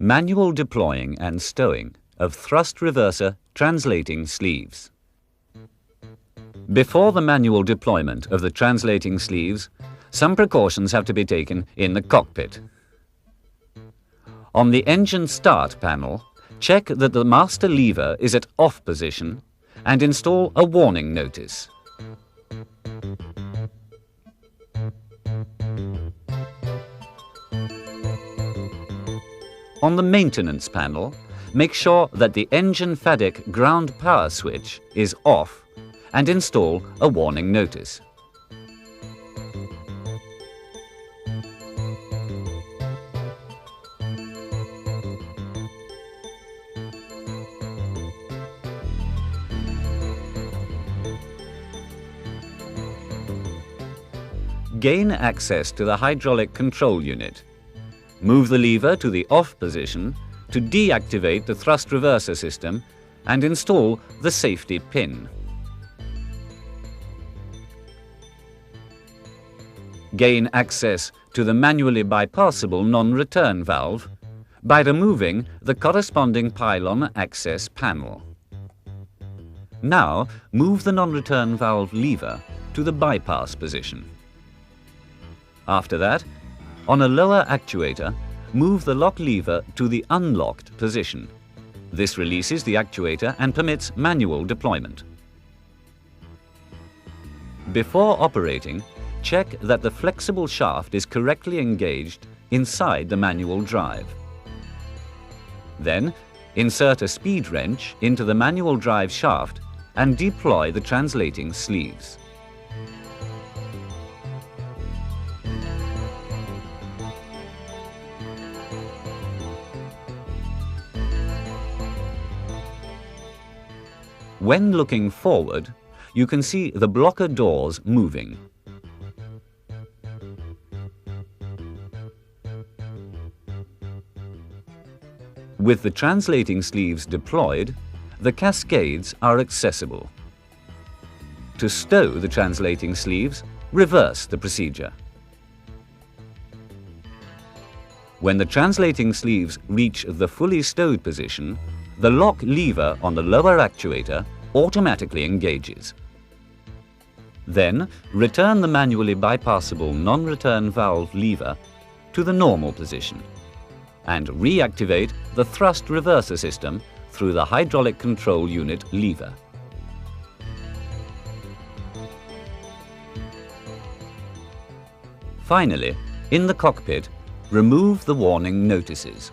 Manual deploying and stowing of thrust reverser translating sleeves. Before the manual deployment of the translating sleeves, some precautions have to be taken in the cockpit. On the engine start panel, check that the master lever is at off position and install a warning notice. On the maintenance panel, make sure that the engine FADEC ground power switch is off and install a warning notice. Gain access to the hydraulic control unit. Move the lever to the off position to deactivate the thrust reverser system and install the safety pin. Gain access to the manually bypassable non-return valve by removing the corresponding pylon access panel. Now move the non-return valve lever to the bypass position. After that, on a lower actuator, move the lock lever to the unlocked position. This releases the actuator and permits manual deployment. Before operating, check that the flexible shaft is correctly engaged inside the manual drive. Then, insert a speed wrench into the manual drive shaft and deploy the translating sleeves. When looking forward, you can see the blocker doors moving. With the translating sleeves deployed, the cascades are accessible. To stow the translating sleeves, reverse the procedure. When the translating sleeves reach the fully stowed position, the lock lever on the lower actuator automatically engages. Then, return the manually bypassable non-return valve lever to the normal position and reactivate the thrust reverser system through the hydraulic control unit lever. Finally, in the cockpit, remove the warning notices.